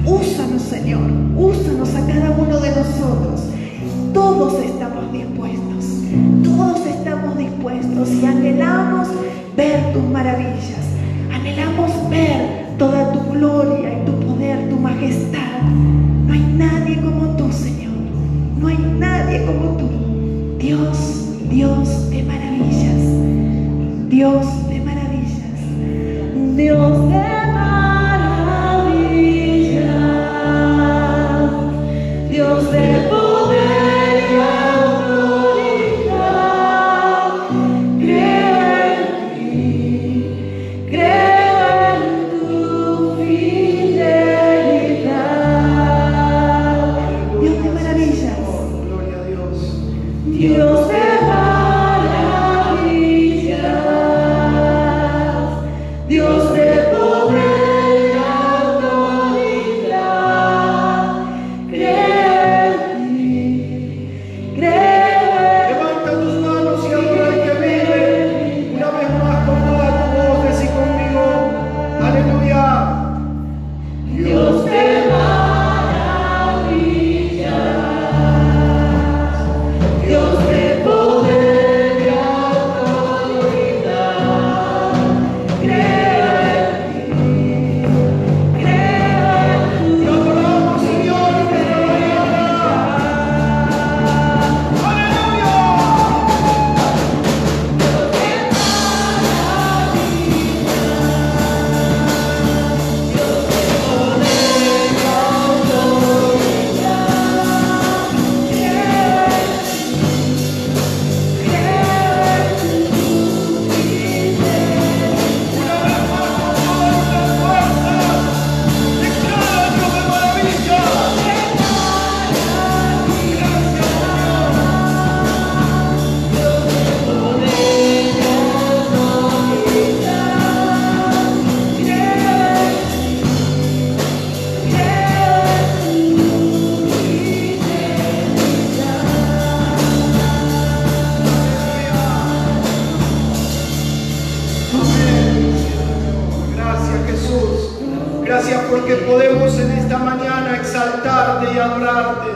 Úsanos, Señor, úsanos a cada uno de nosotros. Todos estamos dispuestos y anhelamos ver tus maravillas. Anhelamos ver toda tu gloria y tu poder, tu majestad. No hay nadie como tú, Señor. No hay nadie como tú. Dios, Dios de maravillas. Dios de maravillas. Dios de maravillas. Dios de poder y autoridad. Creo en tu fidelidad. Dios de maravillas. Gloria a Dios. Dios de maravillas, Dios de poder y autoridad, creo en ti, creo Levanta tus manos y adora al que vive. Una vez más con toda tu voz, decí conmigo, aleluya. Dios de maravillas, Dios de poder y autoridad, creo en ti, creo en Te adoramos, Señor, en esta mañana. ¡Aleluya! Una vez más con todas nuestras fuerzas, declara al Dios de maravillas. Gracias, Jesús. Gracias porque podemos en esta mañana exaltarte y adorarte.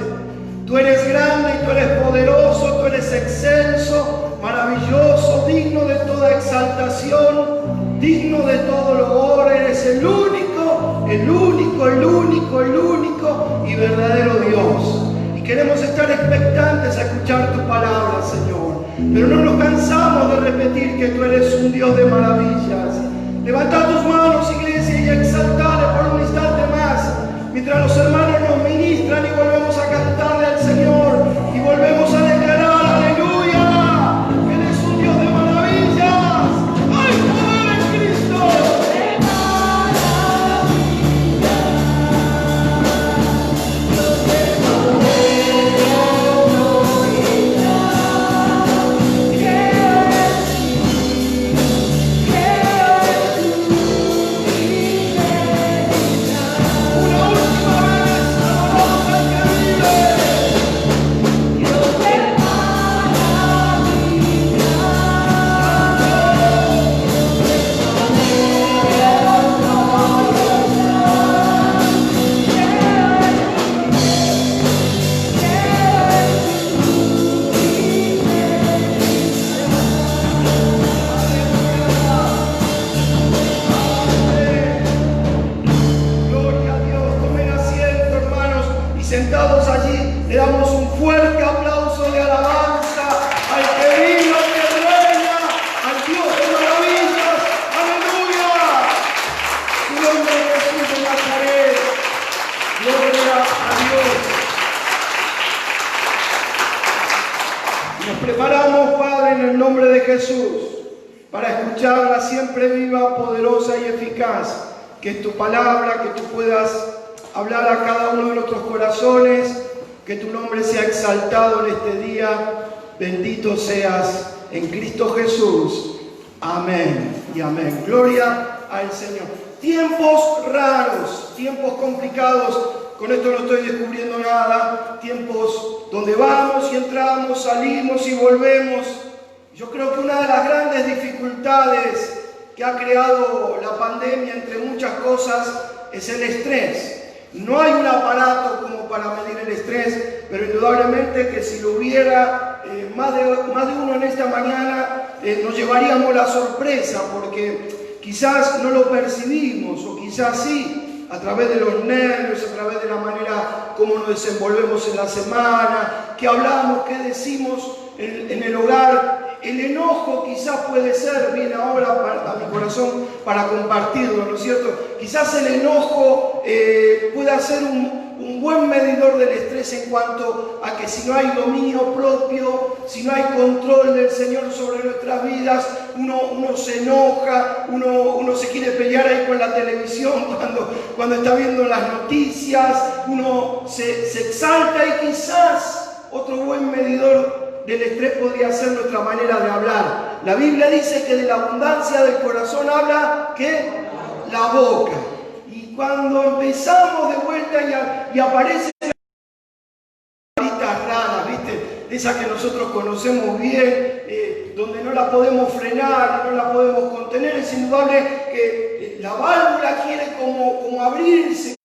Tú eres grande y tú eres poderoso, tú eres excelso, maravilloso, digno de toda exaltación, digno de todo loor. Eres el único, el único, el único, el único y verdadero Dios. Y queremos estar expectantes a escuchar tu palabra, Señor. Pero no nos cansamos de repetir que tú eres un Dios de maravillas. Levanta tus manos, iglesia, y exaltale por un instante más, mientras los hermanos nos ministran y volvemos a cantarle al Señor y volvemos a declarar, aleluya, que eres un Dios de maravillas. ¡Hay poder en Cristo! Una última vez, adoramos al que vive. Gloria a Dios, tomen asiento, hermanos, y sentados allí le damos un fuerte aplauso de alabanza al que vive, al que reina, al Dios de maravillas. ¡Aleluya! Su nombre es Jesús de Nazaret. Gloria a Dios. Nos preparamos, Padre, en el nombre de Jesús, para escuchar la siempre viva, poderosa y eficaz, que es tu palabra, que tú puedas hablar a cada uno de nuestros corazones, que tu nombre sea exaltado en este día. Bendito seas en Cristo Jesús. Amén y amén. Gloria al Señor. Tiempos raros, tiempos complicados. Con esto no estoy descubriendo nada. Tiempos donde vamos y entramos, salimos y volvemos. Yo creo que una de las grandes dificultades que ha creado la pandemia, entre muchas cosas, es el estrés. No pero indudablemente que si lo hubiera más de uno en esta mañana, nos llevaríamos la sorpresa, porque quizás no lo percibimos, o quizás sí, a través de los nervios, a través de la manera como nos desenvolvemos en la semana, qué hablamos, qué decimos en el hogar. El enojo quizás puede ser, viene ahora a mi corazón para compartirlo, ¿no es cierto? Quizás el enojo pueda ser un buen medidor del estrés en cuanto a que si no hay dominio propio, si no hay control del Señor sobre nuestras vidas, uno se enoja, uno se quiere pelear ahí con la televisión cuando está viendo las noticias, uno se exalta, y quizás otro buen medidor del estrés podría ser nuestra manera de hablar. La Biblia dice que de la abundancia del corazón habla, ¿qué? La boca. Y cuando empezamos de vuelta y aparecen palabritas raras, ¿viste? Esas que nosotros conocemos bien, donde no la podemos frenar, no la podemos contener, es indudable que la válvula quiere como abrirse.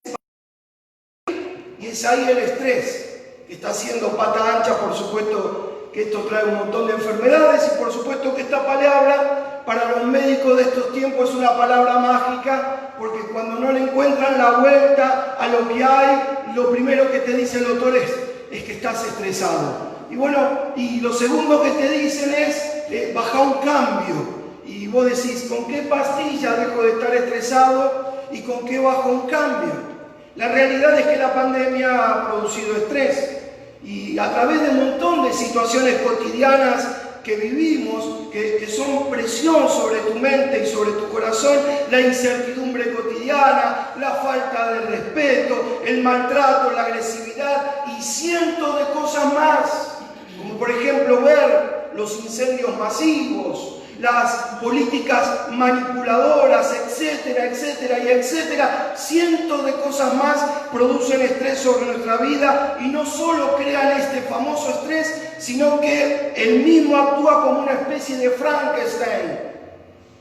Y es ahí el estrés, que está haciendo pata ancha, por supuesto, que esto trae un montón de enfermedades, y por supuesto que esta palabra para los médicos de estos tiempos es una palabra mágica, porque cuando no le encuentran la vuelta a lo que hay, lo primero que te dice el doctor es que estás estresado. Y bueno, y lo segundo que te dicen es baja un cambio, y vos decís, ¿con qué pastilla dejo de estar estresado y con qué bajo un cambio? La realidad es que la pandemia ha producido estrés. Y a través de un montón de situaciones cotidianas que vivimos, que son presión sobre tu mente y sobre tu corazón, la incertidumbre cotidiana, la falta de respeto, el maltrato, la agresividad y cientos de cosas más, como por ejemplo ver los incendios masivos, las políticas manipuladoras, etcétera, etcétera y etcétera. Cientos de cosas más producen estrés sobre nuestra vida, y no solo crean este famoso estrés, sino que el mismo actúa como una especie de Frankenstein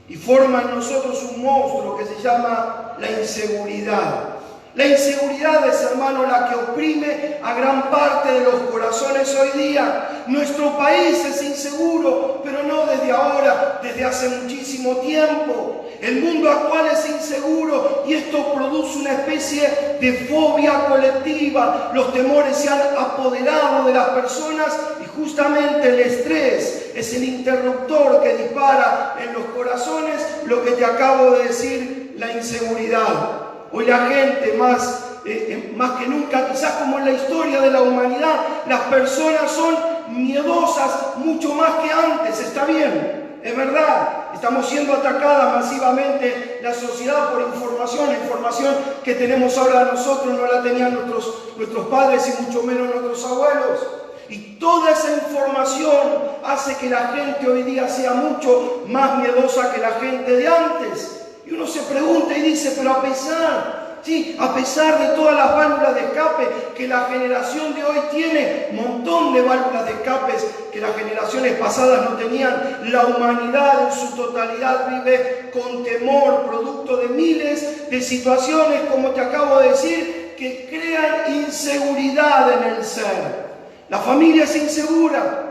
y forma en nosotros un monstruo que se llama la inseguridad. La inseguridad es, hermano, la que oprime a gran parte de los corazones hoy día. Nuestro país es inseguro, pero no desde ahora, desde hace muchísimo tiempo. El mundo actual es inseguro, y esto produce una especie de fobia colectiva. Los temores se han apoderado de las personas, y justamente el estrés es el interruptor que dispara en los corazones lo que te acabo de decir, la inseguridad. Hoy la gente más que nunca, quizás como en la historia de la humanidad, las personas son miedosas mucho más que antes. Está bien, es verdad, estamos siendo atacadas masivamente la sociedad por información. La información que tenemos ahora nosotros no la tenían nuestros padres, y mucho menos nuestros abuelos. Y toda esa información hace que la gente hoy día sea mucho más miedosa que la gente de antes. Y uno se pregunta y dice, pero a pesar de todas las válvulas de escape que la generación de hoy tiene, un montón de válvulas de escape que las generaciones pasadas no tenían, la humanidad en su totalidad vive con temor, producto de miles de situaciones, como te acabo de decir, que crean inseguridad en el ser. La familia es insegura,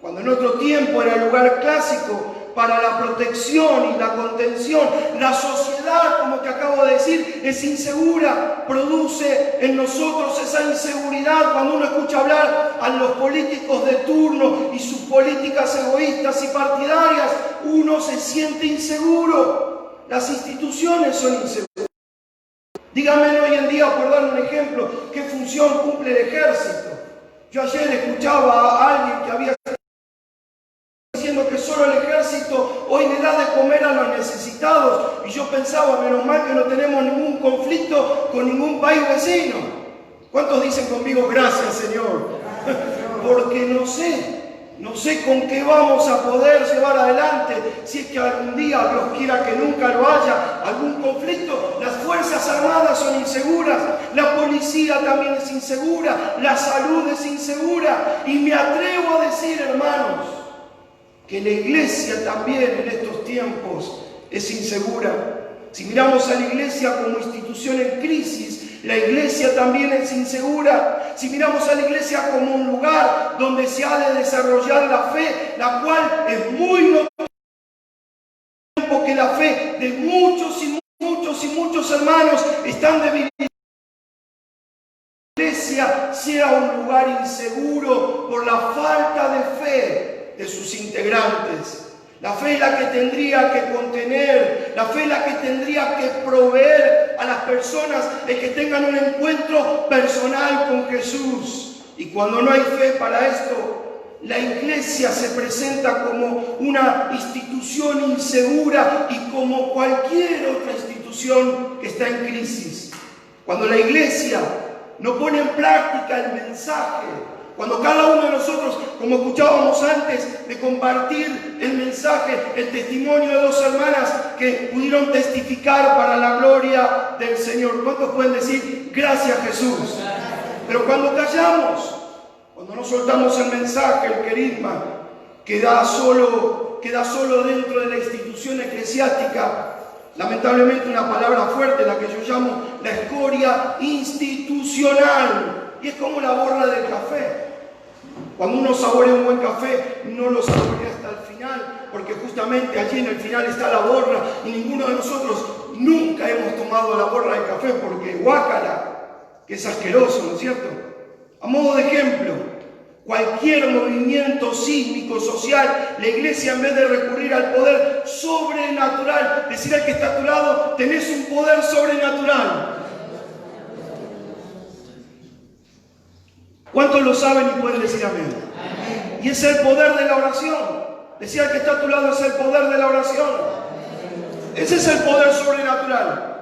cuando en otro tiempo era el lugar clásico para la protección y la contención. La sociedad, como te acabo de decir, es insegura, produce en nosotros esa inseguridad. Cuando uno escucha hablar a los políticos de turno y sus políticas egoístas y partidarias, uno se siente inseguro. Las instituciones son inseguras. Díganme hoy en día, por dar un ejemplo, ¿qué función cumple el ejército? Yo ayer escuchaba a alguien que había diciendo que solo el ejército hoy le da de comer a los necesitados, y yo pensaba, menos mal que no tenemos ningún conflicto con ningún país vecino. ¿Cuántos dicen conmigo, gracias Señor? Porque no sé con qué vamos a poder llevar adelante, si es que algún día, Dios quiera que nunca lo haya, algún conflicto. Las Fuerzas Armadas son inseguras, la policía también es insegura, la salud es insegura, y me atrevo a decir, hermanos, que la iglesia también en estos tiempos es insegura. Si miramos a la iglesia como institución en crisis, la iglesia también es insegura. Si miramos a la iglesia como un lugar donde se ha de desarrollar la fe, la cual es muy notoria, que la fe de muchos y muchos hermanos están debilitados. La iglesia sea un lugar inseguro por la falta de fe de sus integrantes. La fe es la que tendría que contener, la fe es la que tendría que proveer a las personas el que tengan un encuentro personal con Jesús. Y cuando no hay fe para esto, la iglesia se presenta como una institución insegura y como cualquier otra institución que está en crisis. Cuando la iglesia no pone en práctica el mensaje, cuando cada uno de nosotros, como escuchábamos antes, de compartir el mensaje, el testimonio de dos hermanas que pudieron testificar para la gloria del Señor. ¿Cuántos pueden decir gracias Jesús? Pero cuando callamos, cuando no soltamos el mensaje, el querigma, queda solo dentro de la institución eclesiástica, lamentablemente una palabra fuerte, la que yo llamo la escoria institucional. Y es como la borra del café. Cuando uno saborea un buen café, no lo saborea hasta el final, porque justamente allí en el final está la borra, y ninguno de nosotros nunca hemos tomado la borra del café, porque guácala, que es asqueroso, ¿no es cierto? A modo de ejemplo, cualquier movimiento sísmico, social, la iglesia, en vez de recurrir al poder sobrenatural, decir al que está a tu lado, tenés un poder sobrenatural. ¿Cuántos lo saben y pueden decir amén? Amén. Y es el poder de la oración. Decir al que está a tu lado, es el poder de la oración. Ese es el poder sobrenatural.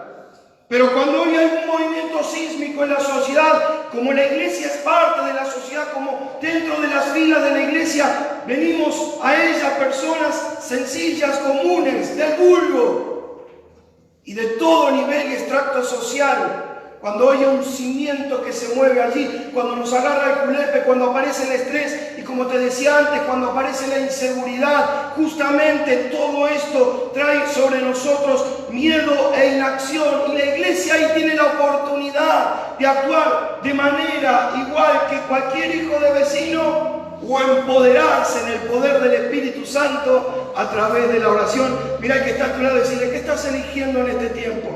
Pero cuando hoy hay un movimiento sísmico en la sociedad, como la iglesia es parte de la sociedad, como dentro de las filas de la iglesia, venimos a ella personas sencillas, comunes, del vulgo y de todo nivel y extracto social. Cuando hay un cimiento que se mueve allí, cuando nos agarra el culepe, cuando aparece el estrés y, como te decía antes, cuando aparece la inseguridad, justamente todo esto trae sobre nosotros miedo e inacción, y la iglesia ahí tiene la oportunidad de actuar de manera igual que cualquier hijo de vecino, o empoderarse en el poder del Espíritu Santo a través de la oración. Mira el que está a tu lado y decirle: ¿qué estás eligiendo en este tiempo?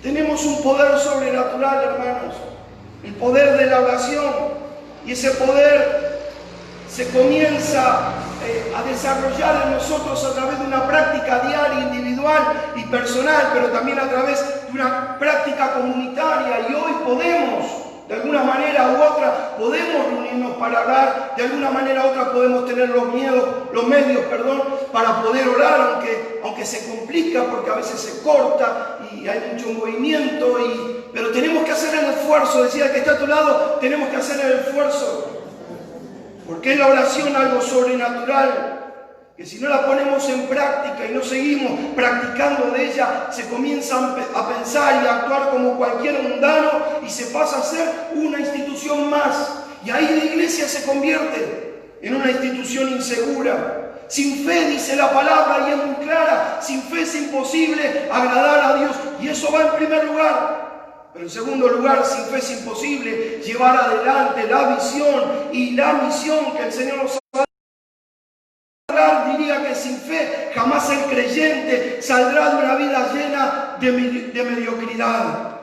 Tenemos un poder sobrenatural, hermanos, el poder de la oración, y ese poder se comienza a desarrollar en nosotros a través de una práctica diaria, individual y personal, pero también a través de una práctica comunitaria. Y hoy podemos, de alguna manera u otra, podemos reunirnos para orar, de alguna manera u otra podemos tener los medios, para poder orar, aunque se complica, porque a veces se corta y hay mucho movimiento, pero tenemos que hacer el esfuerzo. Decía que está a tu lado, tenemos que hacer el esfuerzo, porque es la oración algo sobrenatural, que si no la ponemos en práctica y no seguimos practicando de ella, se comienza a pensar y a actuar como cualquier mundano, y se pasa a ser una institución más, y ahí la iglesia se convierte en una institución insegura. Sin fe, dice la palabra, y es muy clara, sin fe es imposible agradar a Dios, y eso va en primer lugar. Pero en segundo lugar, sin fe es imposible llevar adelante la visión y la misión que el Señor nos ha dado. Diría que sin fe jamás el creyente saldrá de una vida llena de mediocridad.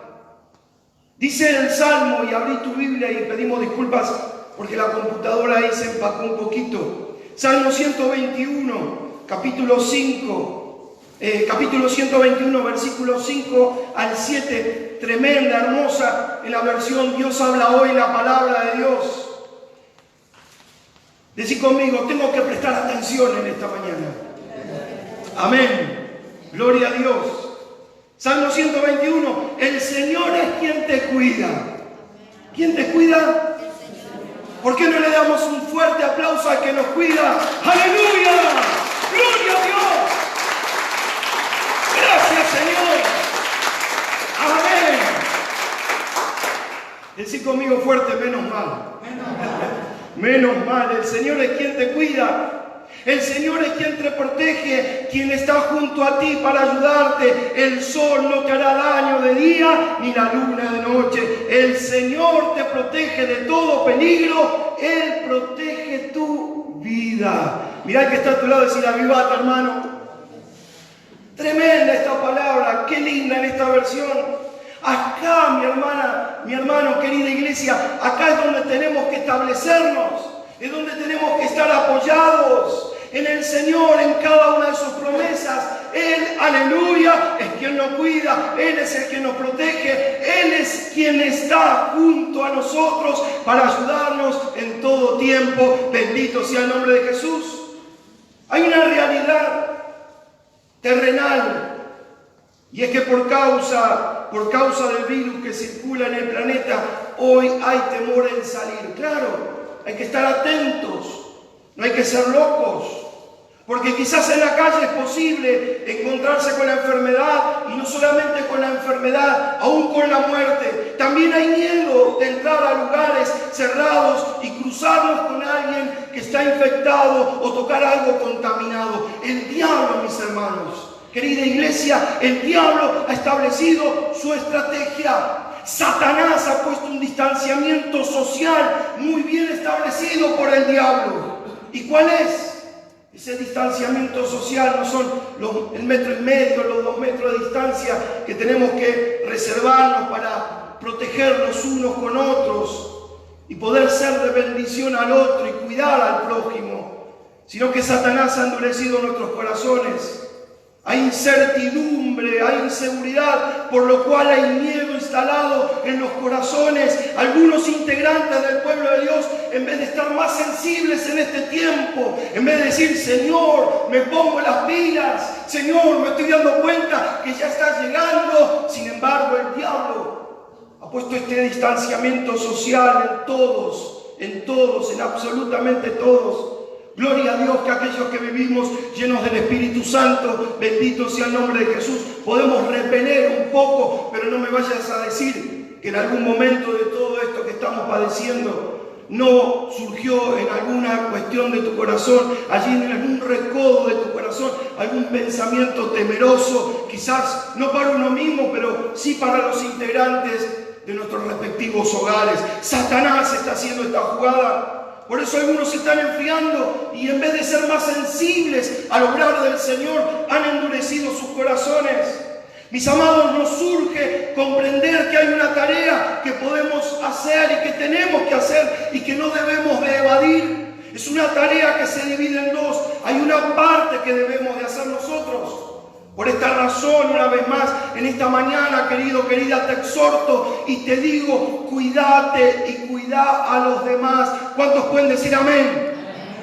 Dice en el Salmo, y abrí tu Biblia y pedimos disculpas porque la computadora ahí se empacó un poquito. Salmo 121, capítulo 121, versículos 5 al 7, tremenda, hermosa, en la versión Dios habla hoy, la palabra de Dios. Decí conmigo: tengo que prestar atención en esta mañana. Amén. Gloria a Dios. Salmo 121, el Señor es quien te cuida. ¿Quién te cuida? ¿Por qué no le damos un fuerte aplauso al que nos cuida? ¡Aleluya! ¡Gloria a Dios! ¡Gracias, Señor! ¡Amén! Decí conmigo fuerte: menos mal. Menos mal, el Señor es quien te cuida. El Señor es quien te protege, quien está junto a ti para ayudarte. El sol no te hará daño de día, ni la luna de noche. El Señor te protege de todo peligro. Él protege tu vida. Mirá que está a tu lado y decir: avivate, hermano. Tremenda esta palabra, qué linda en esta versión. Acá, mi hermano, querida iglesia, acá es donde tenemos que establecernos, es donde tenemos que estar apoyados en el Señor, en cada una de sus promesas. Él, aleluya, es quien nos cuida, Él es el que nos protege, Él es quien está junto a nosotros para ayudarnos en todo tiempo. Bendito sea el nombre de Jesús. Hay una realidad terrenal, y es que por causa del virus que circula en el planeta, hoy hay temor en salir. Claro, hay que estar atentos, no hay que ser locos, porque quizás en la calle es posible encontrarse con la enfermedad, y no solamente con la enfermedad, aún con la muerte. También hay miedo de entrar a lugares cerrados y cruzarnos con alguien que está infectado o tocar algo contaminado. El diablo, mis hermanos, querida iglesia, el diablo ha establecido su estrategia. Satanás ha puesto un distanciamiento social muy bien establecido por el diablo. ¿Y cuál es? Ese distanciamiento social no son el 1,5 metros, los 2 metros de distancia que tenemos que reservarnos para protegernos unos con otros y poder ser de bendición al otro y cuidar al prójimo, sino que Satanás ha endurecido nuestros corazones. Hay incertidumbre, hay inseguridad, por lo cual hay miedo instalado en los corazones. Algunos integrantes del pueblo de Dios, en vez de estar más sensibles en este tiempo, en vez de decir: Señor, me pongo las pilas, Señor, me estoy dando cuenta que ya está llegando. Sin embargo, el diablo ha puesto este distanciamiento social en todos, en absolutamente todos. Gloria a Dios que aquellos que vivimos llenos del Espíritu Santo, bendito sea el nombre de Jesús, podemos repeler un poco, pero no me vayas a decir que en algún momento de todo esto que estamos padeciendo no surgió en alguna cuestión de tu corazón, allí en algún recodo de tu corazón, algún pensamiento temeroso, quizás no para uno mismo, pero sí para los integrantes de nuestros respectivos hogares. Satanás está haciendo esta jugada. Por eso algunos se están enfriando y en vez de ser más sensibles al obrar del Señor, han endurecido sus corazones. Mis amados, nos surge comprender que hay una tarea que podemos hacer y que tenemos que hacer y que no debemos de evadir. Es una tarea que se divide en dos. Hay una parte que debemos de hacer nosotros. Por esta razón, una vez más, en esta mañana, querido, querida, te exhorto y te digo: cuídate y cuida a los demás. ¿Cuántos pueden decir amén?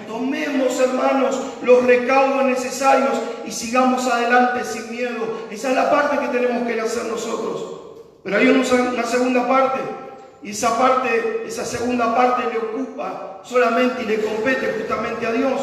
Tomemos, hermanos, los recaudos necesarios y sigamos adelante sin miedo. Esa es la parte que tenemos que hacer nosotros. Pero hay una segunda parte, y esa segunda parte le ocupa solamente y le compete justamente a Dios.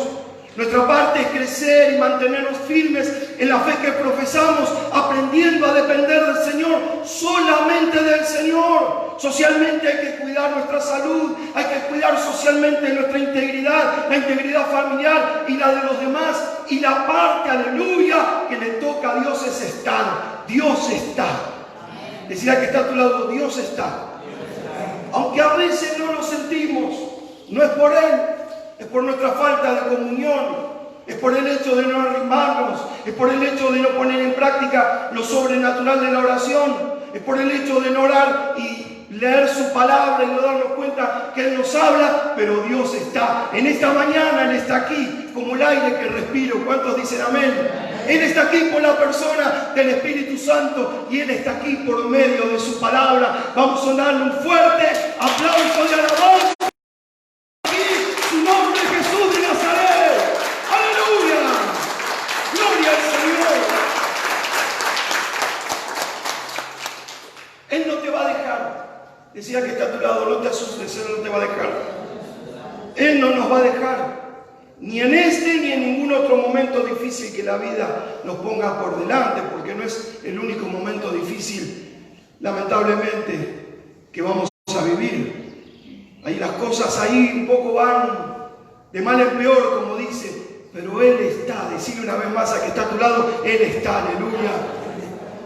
Nuestra parte es crecer y mantenernos firmes en la fe que profesamos, aprendiendo a depender del Señor, solamente del Señor. Socialmente hay que cuidar nuestra salud, hay que cuidar socialmente nuestra integridad, la integridad familiar y la de los demás. Y la parte, aleluya, que le toca a Dios es estar. Dios está. Decirá que está a tu lado: Dios está. Aunque a veces no lo sentimos, no es por Él. Es por nuestra falta de comunión, es por el hecho de no arrimarnos, es por el hecho de no poner en práctica lo sobrenatural de la oración, es por el hecho de no orar y leer su palabra y no darnos cuenta que Él nos habla, pero Dios está. En esta mañana Él está aquí, como el aire que respiro. ¿Cuántos dicen amén? Él está aquí por la persona del Espíritu Santo y Él está aquí por medio de su palabra. Vamos a darle un fuerte aplauso de alabanza. Decía que está a tu lado: no te asustes, Él no te va a dejar. Él no nos va a dejar, ni en este ni en ningún otro momento difícil que la vida nos ponga por delante, porque no es el único momento difícil, lamentablemente, que vamos a vivir. Ahí las cosas ahí un poco van de mal en peor, como dice, pero Él está. Decirle una vez más a que está a tu lado, Él está, aleluya.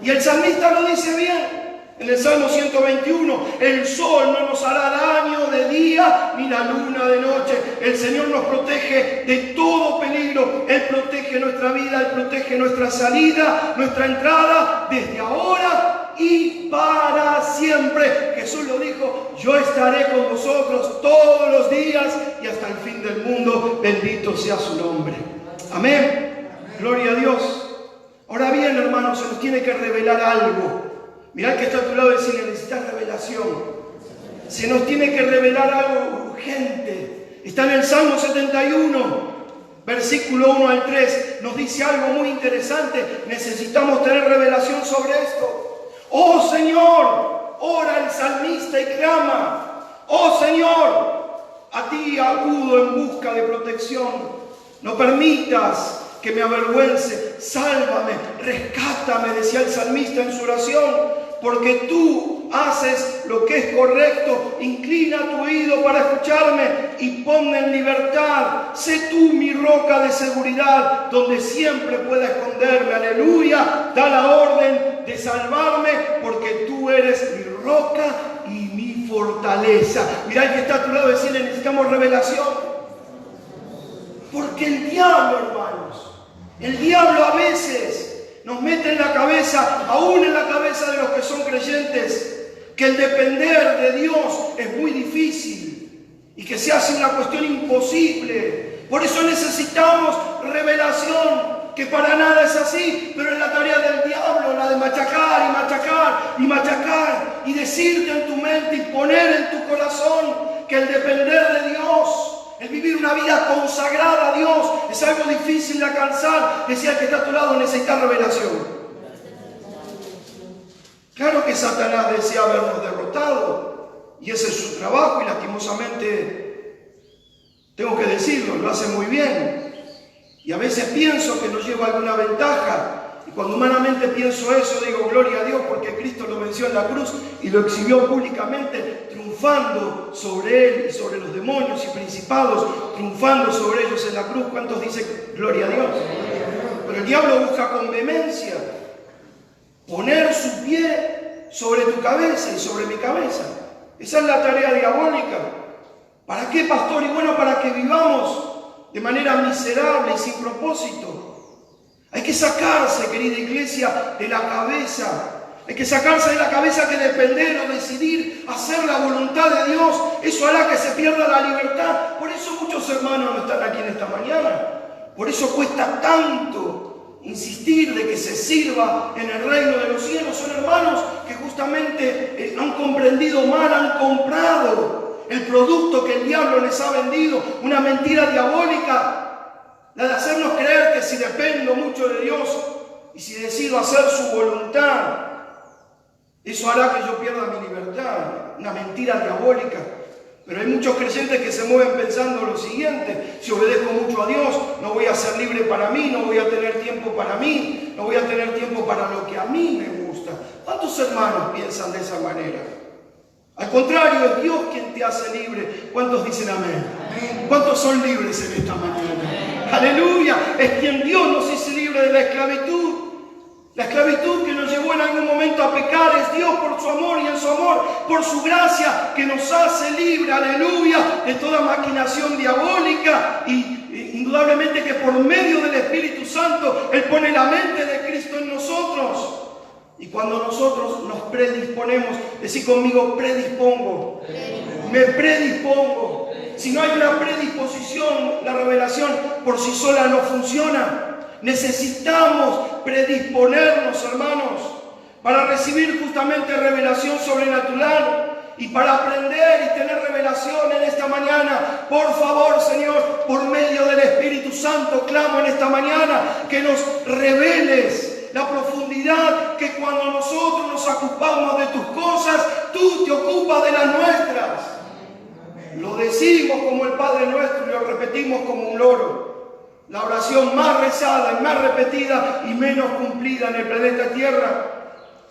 Y el salmista lo dice bien. En el Salmo 121, el sol no nos hará daño de día ni la luna de noche. El Señor nos protege de todo peligro. Él protege nuestra vida, Él protege nuestra salida, nuestra entrada, desde ahora y para siempre. Jesús lo dijo, yo estaré con vosotros todos los días y hasta el fin del mundo. Bendito sea su nombre. Amén. Gloria a Dios. Ahora bien, hermanos, se nos tiene que revelar algo. Mirad que está a tu lado y decirle, necesitas revelación. Se nos tiene que revelar algo urgente. Está en el Salmo 71, versículo 1 al 3. Nos dice algo muy interesante. Necesitamos tener revelación sobre esto. Oh Señor, ora el salmista y clama. Oh Señor, a ti acudo en busca de protección. No permitas que me avergüence, sálvame, rescátame, decía el salmista en su oración, porque tú haces lo que es correcto. Inclina tu oído para escucharme y ponme en libertad. Sé tú mi roca de seguridad, donde siempre pueda esconderme. Aleluya, da la orden de salvarme, porque tú eres mi roca y mi fortaleza. Mirá que está a tu lado, decirle, necesitamos revelación. Porque el diablo, hermanos, el diablo a veces nos mete en la cabeza, aún en la cabeza de los que son creyentes, que el depender de Dios es muy difícil y que se hace una cuestión imposible. Por eso necesitamos revelación, que para nada es así, pero es la tarea del diablo, la de machacar y machacar y machacar y decirte en tu mente y poner en tu corazón que el depender de Dios, el vivir una vida consagrada a Dios, es algo difícil de alcanzar. Decía el que está a tu lado, necesita revelación. Claro que Satanás desea habernos derrotado, y ese es su trabajo, y lastimosamente, tengo que decirlo, lo hace muy bien. Y a veces pienso que nos lleva alguna ventaja, y cuando humanamente pienso eso, digo, gloria a Dios, porque Cristo lo venció en la cruz y lo exhibió públicamente, triunfando sobre él y sobre los demonios y principados, triunfando sobre ellos en la cruz. ¿Cuántos dicen gloria a Dios? Pero el diablo busca con vehemencia poner su pie sobre tu cabeza y sobre mi cabeza. Esa es la tarea diabólica. ¿Para qué, pastor? Y bueno, para que vivamos de manera miserable y sin propósito. Hay que sacarse, querida iglesia, de la cabeza. Hay que sacarse de la cabeza que depender o decidir hacer la voluntad de Dios, eso hará que se pierda la libertad. Por eso muchos hermanos no están aquí en esta mañana. Por eso cuesta tanto insistir de que se sirva en el reino de los cielos. Son hermanos que justamente han comprendido mal, han comprado el producto que el diablo les ha vendido, una mentira diabólica, la de hacernos creer que si dependo mucho de Dios y si decido hacer su voluntad, eso hará que yo pierda mi libertad. Una mentira diabólica. Pero hay muchos creyentes que se mueven pensando lo siguiente: si obedezco mucho a Dios, no voy a ser libre para mí, no voy a tener tiempo para mí, no voy a tener tiempo para lo que a mí me gusta. ¿Cuántos hermanos piensan de esa manera? Al contrario, es Dios quien te hace libre. ¿Cuántos dicen amén? Amén. ¿Cuántos son libres en esta mañana? Aleluya. Es quien Dios nos hizo libre de la esclavitud. La esclavitud que nos llevó en algún momento a pecar es Dios por su amor, y en su amor, por su gracia, que nos hace libre, aleluya, de toda maquinación diabólica. Y indudablemente que por medio del Espíritu Santo Él pone la mente de Cristo en nosotros. Y cuando nosotros nos predisponemos, decid conmigo, predispongo. Me predispongo. Si no hay una predisposición, la revelación por sí sola no funciona. Necesitamos predisponernos, hermanos, para recibir justamente revelación sobrenatural y para aprender y tener revelación en esta mañana. Por favor, Señor, por medio del Espíritu Santo, clamo en esta mañana que nos reveles la profundidad, que cuando nosotros nos ocupamos de tus cosas, tú te ocupas de las nuestras. Lo decimos como el Padre Nuestro y lo repetimos como un loro. La oración más rezada y más repetida y menos cumplida en el planeta Tierra.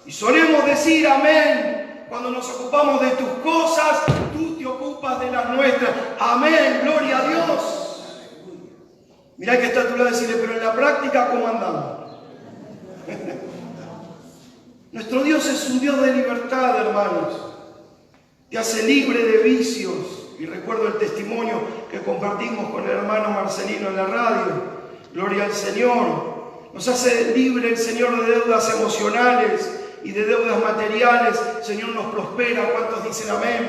Y solemos decir amén cuando nos ocupamos de tus cosas, tú te ocupas de las nuestras. Amén, gloria a Dios. Mirá que está a tu lado y decirle, pero en la práctica, ¿cómo andamos? Nuestro Dios es un Dios de libertad, hermanos. Te hace libre de vicios. Y recuerdo el testimonio que compartimos con el hermano Marcelino en la radio. Gloria al Señor. Nos hace libre el Señor de deudas emocionales y de deudas materiales. El Señor nos prospera. ¿Cuántos dicen amén?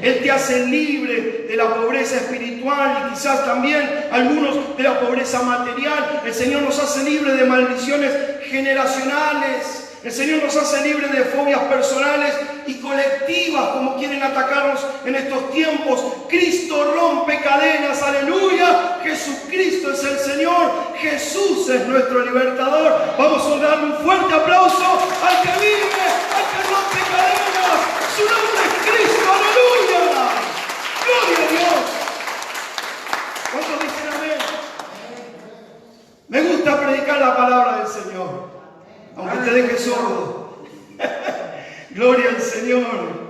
Él te hace libre de la pobreza espiritual y quizás también algunos de la pobreza material. El Señor nos hace libre de maldiciones generacionales. El Señor nos hace libre de fobias personales y colectivas, como quieren atacarnos en estos tiempos. Cristo rompe cadenas, aleluya. Jesucristo es el Señor. Jesús es nuestro libertador. Vamos a darle un fuerte aplauso al que vive, al que rompe cadenas. Su nombre es Cristo, aleluya. Gloria a Dios. ¿Cuántos dicen amén? Me gusta predicar la palabra del Señor, aunque te deje sordo. Gloria al Señor.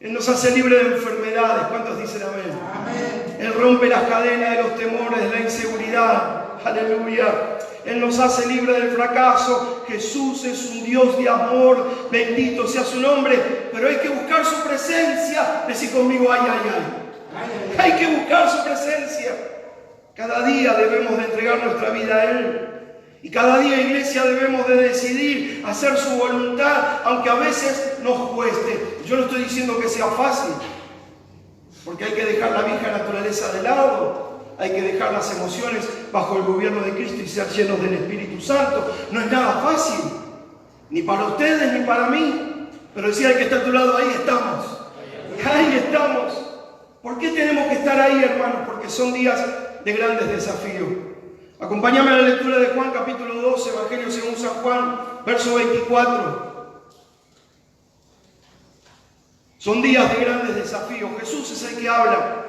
Él nos hace libre de enfermedades. ¿Cuántos dicen amén? Amén? Él rompe las cadenas de los temores, de la inseguridad. Aleluya. Él nos hace libre del fracaso. Jesús es un Dios de amor. Bendito sea su nombre. Pero hay que buscar su presencia. Decí conmigo, ay, ay, ay. Hay que buscar su presencia. Cada día debemos de entregar nuestra vida a Él. Y cada día, iglesia, debemos de decidir hacer su voluntad, aunque a veces nos cueste. Yo no estoy diciendo que sea fácil, porque hay que dejar la vieja naturaleza de lado, hay que dejar las emociones bajo el gobierno de Cristo y ser llenos del Espíritu Santo. No es nada fácil, ni para ustedes ni para mí, pero decía el que está a tu lado, ahí estamos, ahí estamos. ¿Por qué tenemos que estar ahí, hermanos? Porque son días de grandes desafíos. Acompáñame a la lectura de Juan capítulo 12, Evangelio según San Juan, verso 24. Son días de grandes desafíos. Jesús es el que habla.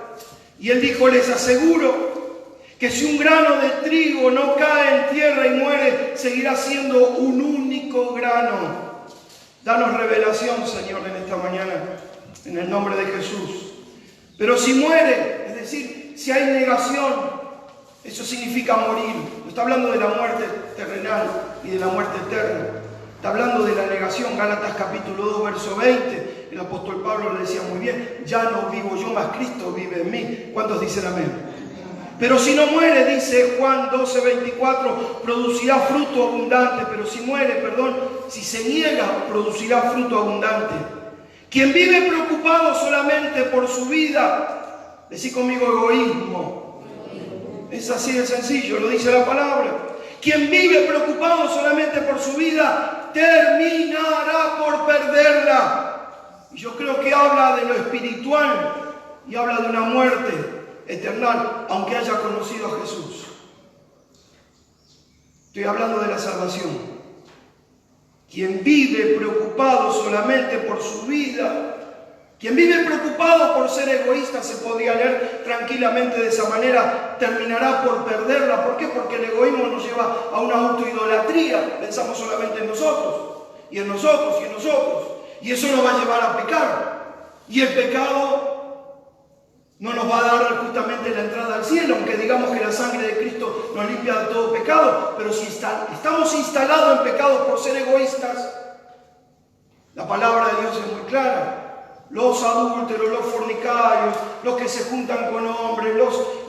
Y Él dijo, les aseguro que si un grano de trigo no cae en tierra y muere, seguirá siendo un único grano. Danos revelación, Señor, en esta mañana, en el nombre de Jesús. Pero si muere, es decir, si hay negación, eso significa morir. No está hablando de la muerte terrenal y de la muerte eterna. Está hablando de la negación. Gálatas capítulo 2, verso 20. El apóstol Pablo le decía muy bien, ya no vivo yo, mas Cristo vive en mí. ¿Cuántos dicen amén? Pero si no muere, dice Juan 12, 24, producirá fruto abundante. Pero si muere, si se niega, producirá fruto abundante. Quien vive preocupado solamente por su vida, decí conmigo egoísmo. Es así de sencillo, lo dice la palabra. Quien vive preocupado solamente por su vida, terminará por perderla. Y yo creo que habla de lo espiritual y habla de una muerte eterna, aunque haya conocido a Jesús. Estoy hablando de la salvación. Quien vive preocupado solamente por su vida, quien vive preocupado por ser egoísta, se podría leer tranquilamente de esa manera, terminará por perderla. ¿Por qué? Porque el egoísmo nos lleva a una autoidolatría. Pensamos solamente en nosotros, y en nosotros, y en nosotros. Y eso nos va a llevar a pecar. Y el pecado no nos va a dar justamente la entrada al cielo, aunque digamos que la sangre de Cristo nos limpia de todo pecado. Pero si estamos instalados en pecados por ser egoístas, la palabra de Dios es muy clara. Los adúlteros, los fornicarios, los que se juntan con hombres,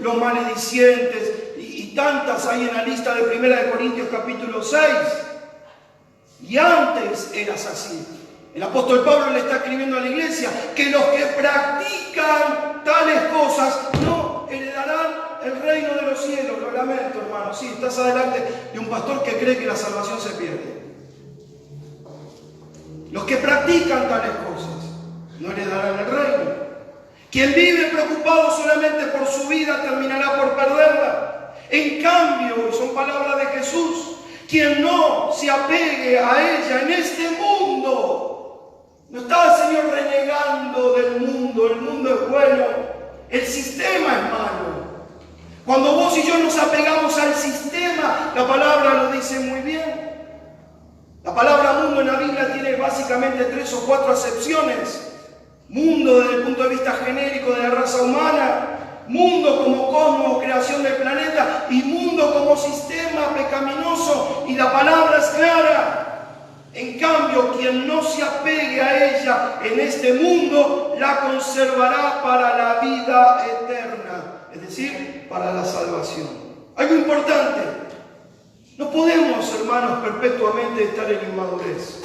los maledicientes, y tantas hay en la lista de 1 Corintios capítulo 6. Y antes eras así. El apóstol Pablo le está escribiendo a la iglesia que los que practican tales cosas no heredarán el reino de los cielos. Lo lamento, hermano. Sí, estás adelante de un pastor que cree que la salvación se pierde. Los que practican tales cosas no heredarán el reino. Quien vive preocupado solamente por su vida terminará por perderla. En cambio, y son palabras de Jesús, quien no se apegue a ella en este mundo, no está el Señor renegando del mundo. El mundo es bueno, el sistema es malo. Cuando vos y yo nos apegamos al sistema, la palabra lo dice muy bien. La palabra mundo en la Biblia tiene básicamente 3 o 4 acepciones. Mundo desde el punto de vista genérico de la raza humana, mundo como cosmos, creación del planeta, y mundo como sistema pecaminoso, y la palabra es clara. En cambio, quien no se apegue a ella en este mundo, la conservará para la vida eterna, es decir, para la salvación. Algo importante, no podemos, hermanos, perpetuamente estar en inmadurez.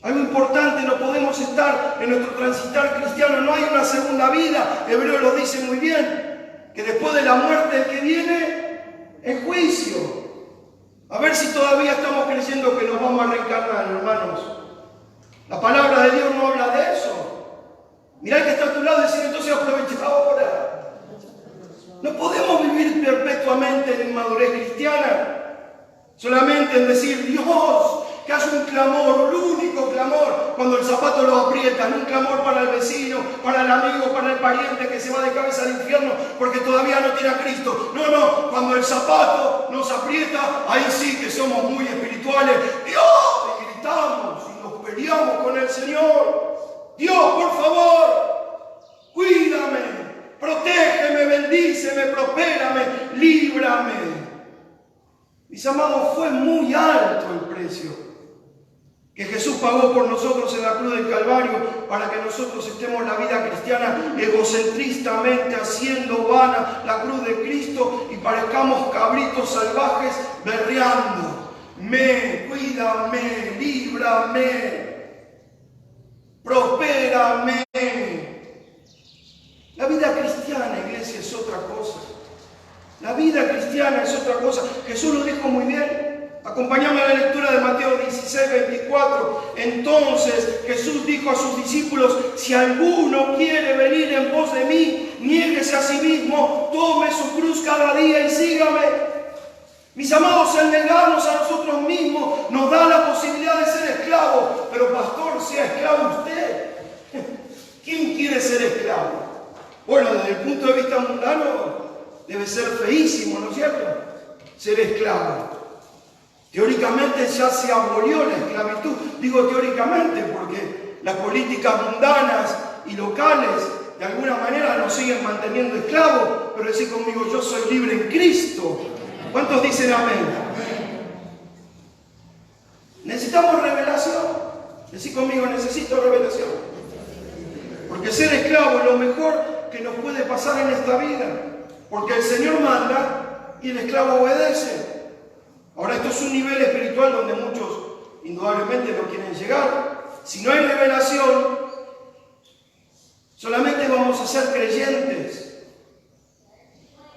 Algo importante, no podemos estar en nuestro transitar cristiano, no hay una segunda vida. Hebreo lo dice muy bien, que después de la muerte el que viene es juicio. A ver si todavía estamos creyendo que nos vamos a reencarnar, hermanos. La palabra de Dios no habla de eso. Mirá el que está a tu lado y decir, entonces aprovecha ahora. No podemos vivir perpetuamente en inmadurez cristiana. Solamente en decir, Dios, que haya un clamor, un único clamor, cuando el zapato lo aprietan, un clamor para el vecino, para el amigo, para el pariente que se va de cabeza al infierno porque todavía no tiene a Cristo. No, no, cuando el zapato nos aprieta, ahí sí que somos muy espirituales. Dios, y gritamos y nos peleamos con el Señor. Dios, por favor, cuídame, protégeme, bendíceme, prospérame, líbrame. Mis amados, fue muy alto el precio que Jesús pagó por nosotros en la cruz del Calvario para que nosotros estemos la vida cristiana egocentristamente haciendo vana la cruz de Cristo y parezcamos cabritos salvajes berreando. Cuídame, líbrame, prospérame. La vida cristiana, iglesia, es otra cosa. La vida cristiana es otra cosa. Jesús lo dijo muy bien. Acompáñame a la lectura de Mateo 16, 24. Entonces Jesús dijo a sus discípulos, si alguno quiere venir en pos de mí, niéguese a sí mismo, tome su cruz cada día y sígame. Mis amados, el negarnos a nosotros mismos nos da la posibilidad de ser esclavos. Pero pastor, sea esclavo usted. ¿Quién quiere ser esclavo? Bueno, desde el punto de vista mundano, debe ser feísimo, ¿no es cierto? Ser esclavo. Teóricamente ya se abolió la esclavitud. Digo teóricamente porque las políticas mundanas y locales de alguna manera nos siguen manteniendo esclavos. Pero decir conmigo, yo soy libre en Cristo. ¿Cuántos dicen amén? Necesitamos revelación. Decir conmigo, necesito revelación. Porque ser esclavo es lo mejor que nos puede pasar en esta vida. Porque el Señor manda y el esclavo obedece. Ahora, esto es un nivel espiritual donde muchos indudablemente no quieren llegar. Si no hay revelación, solamente vamos a ser creyentes.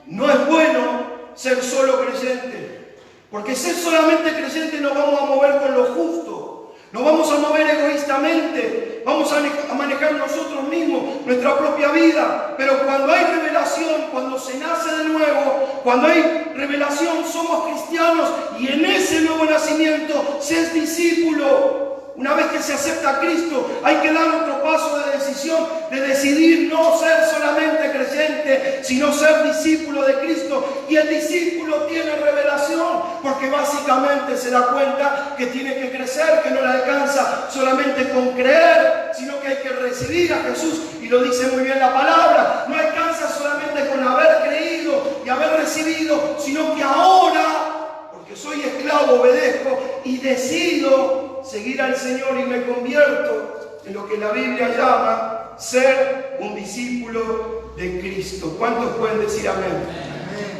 No es bueno ser solo creyente, porque ser solamente creyente nos vamos a mover con lo justo. Nos vamos a mover egoístamente, vamos a manejar nosotros mismos nuestra propia vida. Pero cuando hay revelación, cuando se nace de nuevo, cuando hay revelación, somos cristianos y en ese nuevo nacimiento se es discípulo. Una vez que se acepta a Cristo, hay que dar otro paso de decisión, de decidir no ser solamente creyente, sino ser discípulo de Cristo. Y el discípulo tiene revelación, porque básicamente se da cuenta que tiene que crecer, que no le alcanza solamente con creer, sino que hay que recibir a Jesús. Y lo dice muy bien la palabra, no alcanza solamente con haber creído y haber recibido, sino que ahora, porque soy esclavo, obedezco y decido seguir al Señor y me convierto en lo que la Biblia llama ser un discípulo de Cristo. ¿Cuántos pueden decir amén?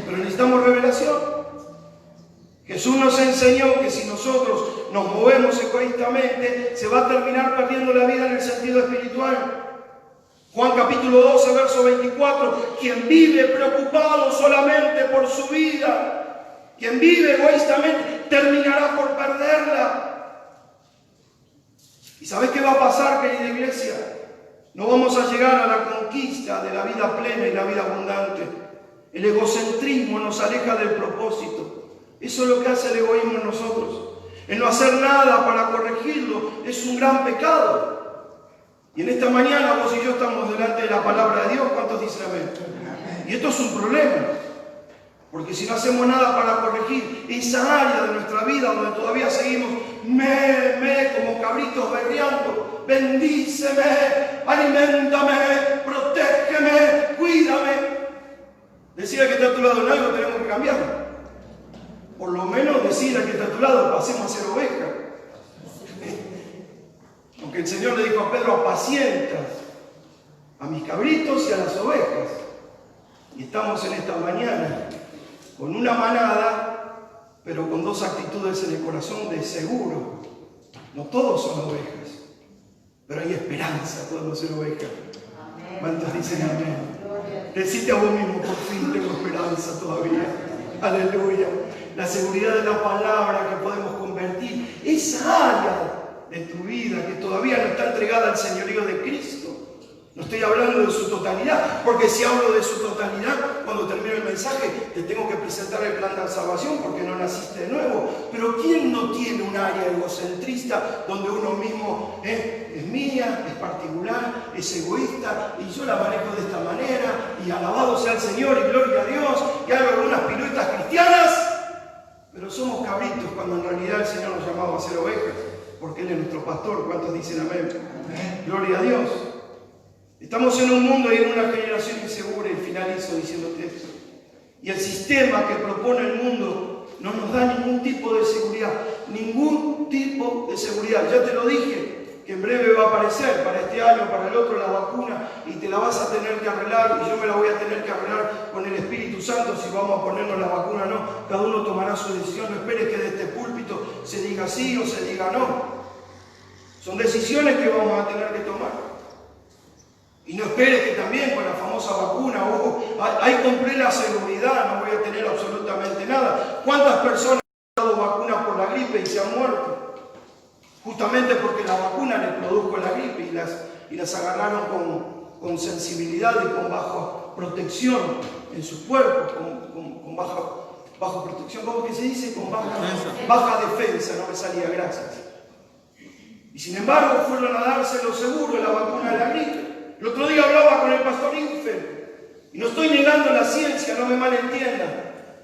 Pero necesitamos revelación. Jesús nos enseñó que si nosotros nos movemos egoístamente, se va a terminar perdiendo la vida en el sentido espiritual. Juan capítulo 12, verso 24, quien vive preocupado solamente por su vida, quien vive egoístamente, terminará por perderla. ¿Y sabes qué va a pasar, querida iglesia? No vamos a llegar a la conquista de la vida plena y la vida abundante. El egocentrismo nos aleja del propósito. Eso es lo que hace el egoísmo en nosotros. El no hacer nada para corregirlo es un gran pecado. Y en esta mañana vos y yo estamos delante de la palabra de Dios. ¿Cuántos dicen amén? Y esto es un problema. Porque si no hacemos nada para corregir esa área de nuestra vida donde todavía seguimos como cabritos berreando, bendíceme, aliméntame, protégeme, cuídame. Decir al que está a tu lado en algo tenemos que cambiarlo. Por lo menos decir al que está a tu lado, pasemos a ser oveja. Aunque el Señor le dijo a Pedro, apacientas a mis cabritos y a las ovejas. Y estamos en esta mañana con una manada, pero con dos actitudes en el corazón de seguro. No todos son ovejas, pero hay esperanza, podemos ser ovejas. ¿Cuántos dicen amén? Decite a vos mismo, por fin tengo esperanza todavía. Aleluya. La seguridad de la palabra que podemos convertir esa área de tu vida que todavía no está entregada al señorío de Cristo. No estoy hablando de su totalidad, porque si hablo de su totalidad, cuando termino el mensaje, te tengo que presentar el plan de salvación porque no naciste de nuevo. Pero ¿quién no tiene un área egocentrista donde uno mismo es mía, es particular, es egoísta y yo la manejo de esta manera y alabado sea el Señor y gloria a Dios y hago algunas piruetas cristianas? Pero somos cabritos cuando en realidad el Señor nos llamaba a ser ovejas, porque Él es nuestro pastor. ¿Cuántos dicen amén? Amén. Gloria a Dios. Estamos en un mundo y en una generación insegura, y finalizo diciéndote esto. Y el sistema que propone el mundo no nos da ningún tipo de seguridad. Ningún tipo de seguridad. Ya te lo dije, que en breve va a aparecer para este año, para el otro, la vacuna, y te la vas a tener que arreglar, y yo me la voy a tener que arreglar con el Espíritu Santo, si vamos a ponernos la vacuna o no. Cada uno tomará su decisión. No esperes que de este púlpito se diga sí o se diga no. Son decisiones que vamos a tener que tomar. Y no esperes que también con la famosa vacuna, ahí compré la seguridad, no voy a tener absolutamente nada. ¿Cuántas personas han dado vacunas por la gripe y se han muerto? Justamente porque la vacuna les produjo la gripe y las agarraron con sensibilidad y con baja protección en sus cuerpos, con baja protección, ¿cómo que se dice? Con baja defensa, no me salía, gracias. Y sin embargo fueron a dárselo seguro la vacuna de la gripe. El otro día hablaba con el pastor Infer, y no estoy negando la ciencia, no me malentiendan.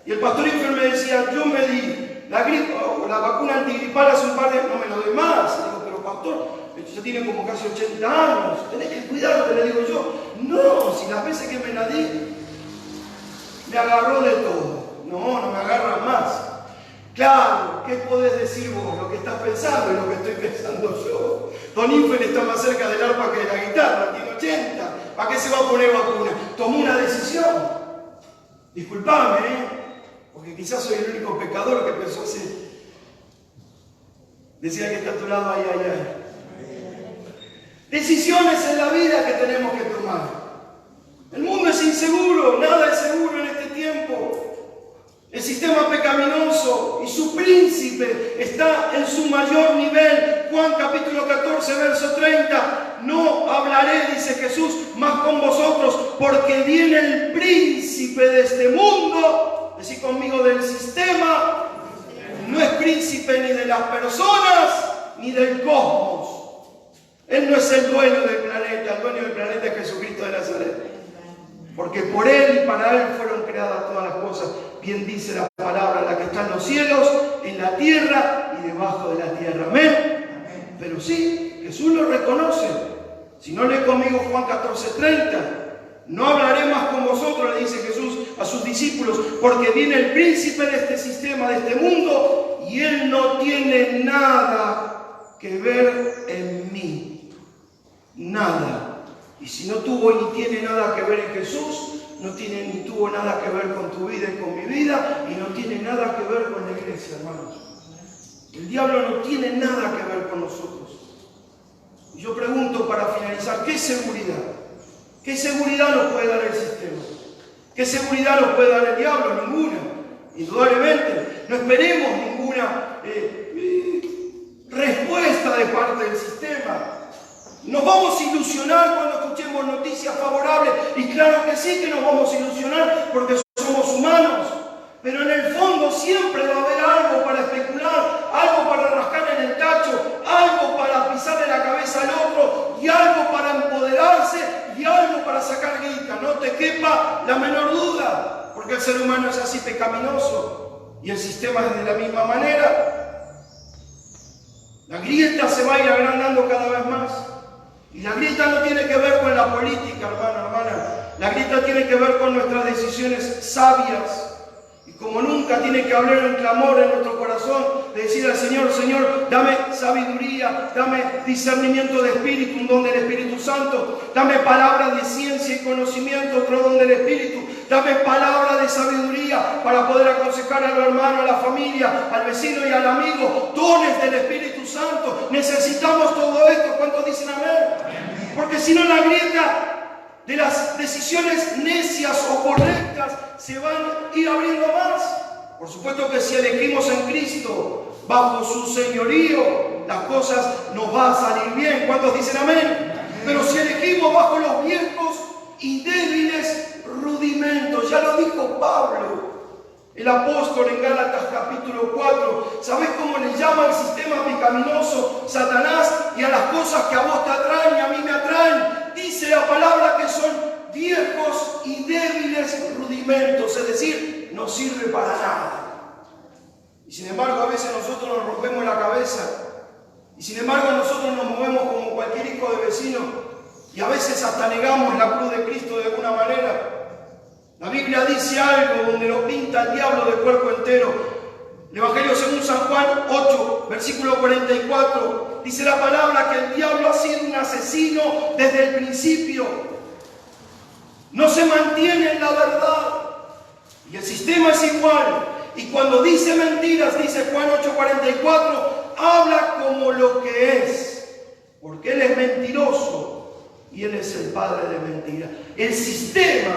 Y el pastor Infer me decía, yo me di la gripe o la vacuna antigripal hace un par de años, no me lo doy más. Le digo, pero pastor, ya tiene como casi 80 años, tenés que cuidarte, le digo yo. No, si las veces que me la di, me agarró de todo. No me agarra más. Claro, ¿qué podés decir vos? Lo que estás pensando y lo que estoy pensando yo. Don Infer está más cerca del arpa que de la guitarra, tiene 80. ¿Para qué se va a poner vacuna? Tomó una decisión. Disculpame, porque quizás soy el único pecador que pensó así. Decía que está a tu lado, ay. Decisiones en la vida que tenemos que tomar. El mundo es inseguro, nada es seguro en este tiempo. El sistema pecaminoso y su príncipe está en su mayor nivel. Juan capítulo 14, verso 30. No hablaré, dice Jesús, más con vosotros, porque viene el príncipe de este mundo. Decid conmigo, del sistema. No es príncipe ni de las personas, ni del cosmos. Él no es el dueño del planeta. El dueño del planeta es Jesucristo de Nazaret. Porque por Él y para Él fueron creadas todas las cosas. Bien dice la palabra, la que está en los cielos, en la tierra y debajo de la tierra. Amén. Pero sí, Jesús lo reconoce. Si no, lee conmigo Juan 14:30. No hablaré más con vosotros, le dice Jesús a sus discípulos, porque viene el príncipe de este sistema, de este mundo, y Él no tiene nada que ver en mí. Nada. Y si no tuvo ni tiene nada que ver en Jesús, no tiene ni tuvo nada que ver con tu vida y con mi vida, y no tiene nada que ver con la iglesia, hermanos. El diablo no tiene nada que ver con nosotros. Y yo pregunto para finalizar, ¿qué seguridad? ¿Qué seguridad nos puede dar el sistema? ¿Qué seguridad nos puede dar el diablo? Ninguna. Indudablemente. No esperemos ninguna respuesta de parte del sistema. Nos vamos a ilusionar cuando escuchemos noticias favorables, y claro que sí que nos vamos a ilusionar porque somos humanos, pero en el fondo siempre va a haber algo para especular, algo para rascar en el tacho, algo para pisarle la cabeza al otro, y algo para empoderarse, y algo para sacar guita. No te quepa la menor duda, porque el ser humano es así pecaminoso, y el sistema es de la misma manera. La grieta se va a ir agrandando cada vez más. Y la grieta no tiene que ver con la política, hermano, hermana. La grieta tiene que ver con nuestras decisiones sabias. Y como nunca tiene que hablar en clamor en nuestro corazón, de decir al Señor, Señor, dame sabiduría, dame discernimiento de espíritu, un don del Espíritu Santo, dame palabra de ciencia y conocimiento, otro don del Espíritu, dame palabra de sabiduría para poder aconsejar a los hermanos, a la familia, al vecino y al amigo, dones del Espíritu Santo. Necesitamos todo esto. ¿Cuántos dicen amén? Porque si no, la grieta de las decisiones necias o correctas se van a ir abriendo más. Por supuesto que si elegimos en Cristo bajo su señorío, las cosas nos van a salir bien. ¿Cuántos dicen amén? Pero si elegimos bajo los viejos y débiles rudimentos, ya lo dijo Pablo, el apóstol, en Gálatas capítulo 4, ¿sabés cómo le llama al sistema pecaminoso Satanás y a las cosas que a vos te atraen y a mí me atraen? Dice la palabra que son viejos y débiles rudimentos, es decir, no sirve para nada. Y sin embargo, a veces nosotros nos rompemos la cabeza, y sin embargo nosotros nos movemos como cualquier hijo de vecino, y a veces hasta negamos la cruz de Cristo de alguna manera. La Biblia dice algo donde lo pinta el diablo de cuerpo entero. El Evangelio según San Juan 8, versículo 44, dice la palabra que el diablo ha sido un asesino desde el principio. No se mantiene en la verdad. Y el sistema es igual. Y cuando dice mentiras, dice Juan 8:44, habla como lo que es. Porque él es mentiroso y él es el padre de mentira. El sistema,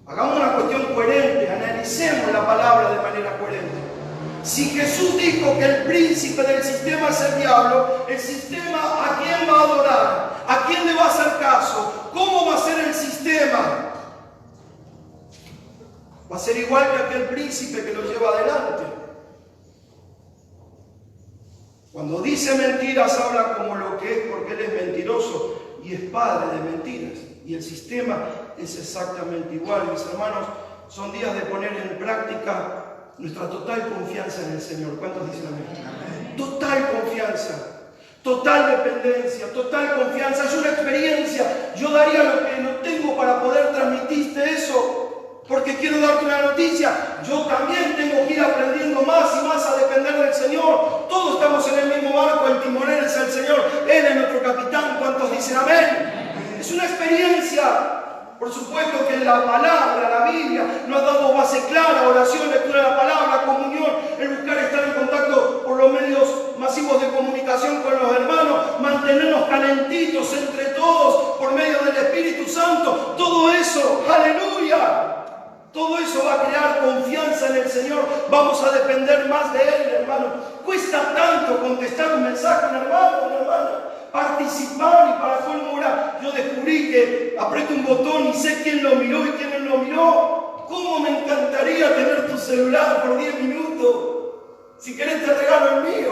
hagamos una cuestión coherente, analicemos la palabra de manera coherente. Si Jesús dijo que el príncipe del sistema es el diablo, el sistema ¿a quién va a adorar? ¿A quién le va a hacer caso? ¿Cómo va a ser el sistema? Va a ser igual que aquel príncipe que lo lleva adelante. Cuando dice mentiras, habla como lo que es, porque él es mentiroso y es padre de mentiras. Y el sistema es exactamente igual. Mis hermanos, son días de poner en práctica nuestra total confianza en el Señor. ¿Cuántos dicen amén? Total confianza, total dependencia, total confianza. Es una experiencia. Yo daría lo que no tengo para poder transmitirte eso, porque quiero darte una noticia. Yo también tengo que ir aprendiendo más y más a depender del Señor. Todos estamos en el mismo barco, el timonel es el Señor, Él es nuestro capitán. ¿Cuántos dicen amén? Es una experiencia. Por supuesto que la palabra, la Biblia, nos ha dado base clara: oración, lectura de la palabra, comunión, el buscar estar en contacto por los medios masivos de comunicación con los hermanos, mantenernos calentitos entre todos por medio del Espíritu Santo. Todo eso, aleluya, todo eso va a crear confianza en el Señor. Vamos a depender más de Él, hermano. Cuesta tanto contestar un mensaje, un hermano, una hermana, participar, y para colmo ahora yo descubrí que aprieto un botón y sé quién lo miró y quién no lo miró. ¿Cómo me encantaría tener tu celular por 10 minutos? Si querés te regalo el mío.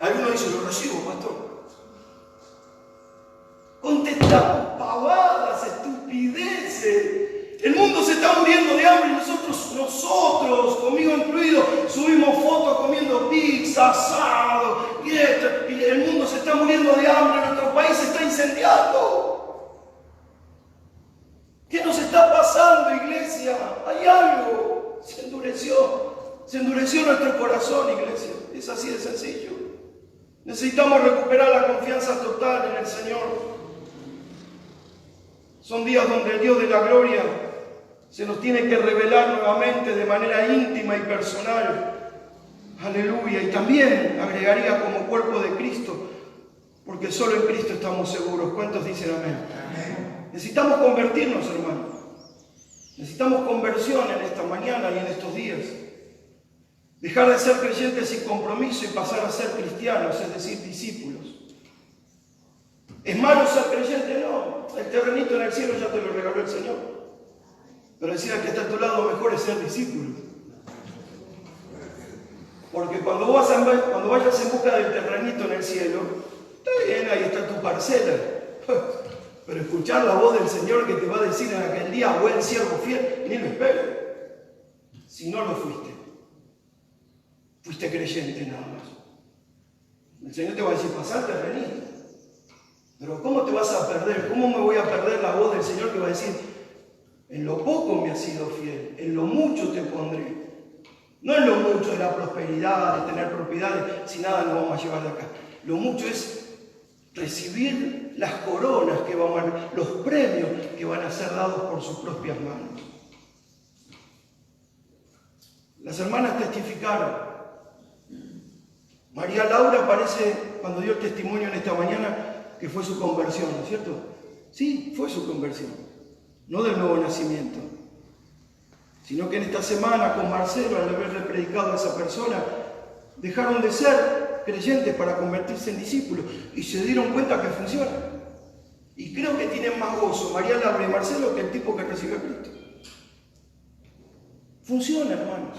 Algunos dicen, lo recibo, pastor. Contestamos pavadas, estupideces. El mundo se está muriendo de hambre y nosotros, conmigo incluido, subimos fotos comiendo pizza, asado, y el mundo se está muriendo de hambre, nuestro país se está incendiando. ¿Qué nos está pasando, iglesia? Hay algo. Se endureció nuestro corazón, iglesia. Es así de sencillo. Necesitamos recuperar la confianza total en el Señor. Son días donde el Dios de la gloria se nos tiene que revelar nuevamente de manera íntima y personal. Aleluya. Y también agregaría como cuerpo de Cristo, porque solo en Cristo estamos seguros. ¿Cuántos dicen amén? Amén. Necesitamos convertirnos, hermanos. Necesitamos conversión en esta mañana y en estos días. Dejar de ser creyentes sin compromiso y pasar a ser cristianos, es decir, discípulos. ¿Es malo ser creyente? No. El terrenito en el cielo ya te lo regaló el Señor. Pero decir al que está a tu lado, mejor es ser discípulo. Porque cuando vayas en busca del terrenito en el cielo, está bien, ahí está tu parcela. Pero escuchar la voz del Señor que te va a decir en aquel día, buen siervo fiel, ni lo espero. Si no lo fuiste creyente nada más. El Señor te va a decir, pasate, vení. Pero ¿cómo te vas a perder? ¿Cómo me voy a perder la voz del Señor que va a decir, en lo poco me has sido fiel, en lo mucho te pondré? No en lo mucho de la prosperidad, de tener propiedades, si nada nos vamos a llevar de acá. Lo mucho es recibir las coronas que van a, los premios que van a ser dados por sus propias manos. Las hermanas testificaron. María Laura parece, cuando dio el testimonio en esta mañana, que fue su conversión, ¿no es cierto? Sí, fue su conversión, no del nuevo nacimiento, sino que en esta semana con Marcelo, al haberle predicado a esa persona, dejaron de ser creyentes para convertirse en discípulos y se dieron cuenta que funciona. Y creo que tienen más gozo María Laura y Marcelo que el tipo que recibió a Cristo. Funciona, hermanos.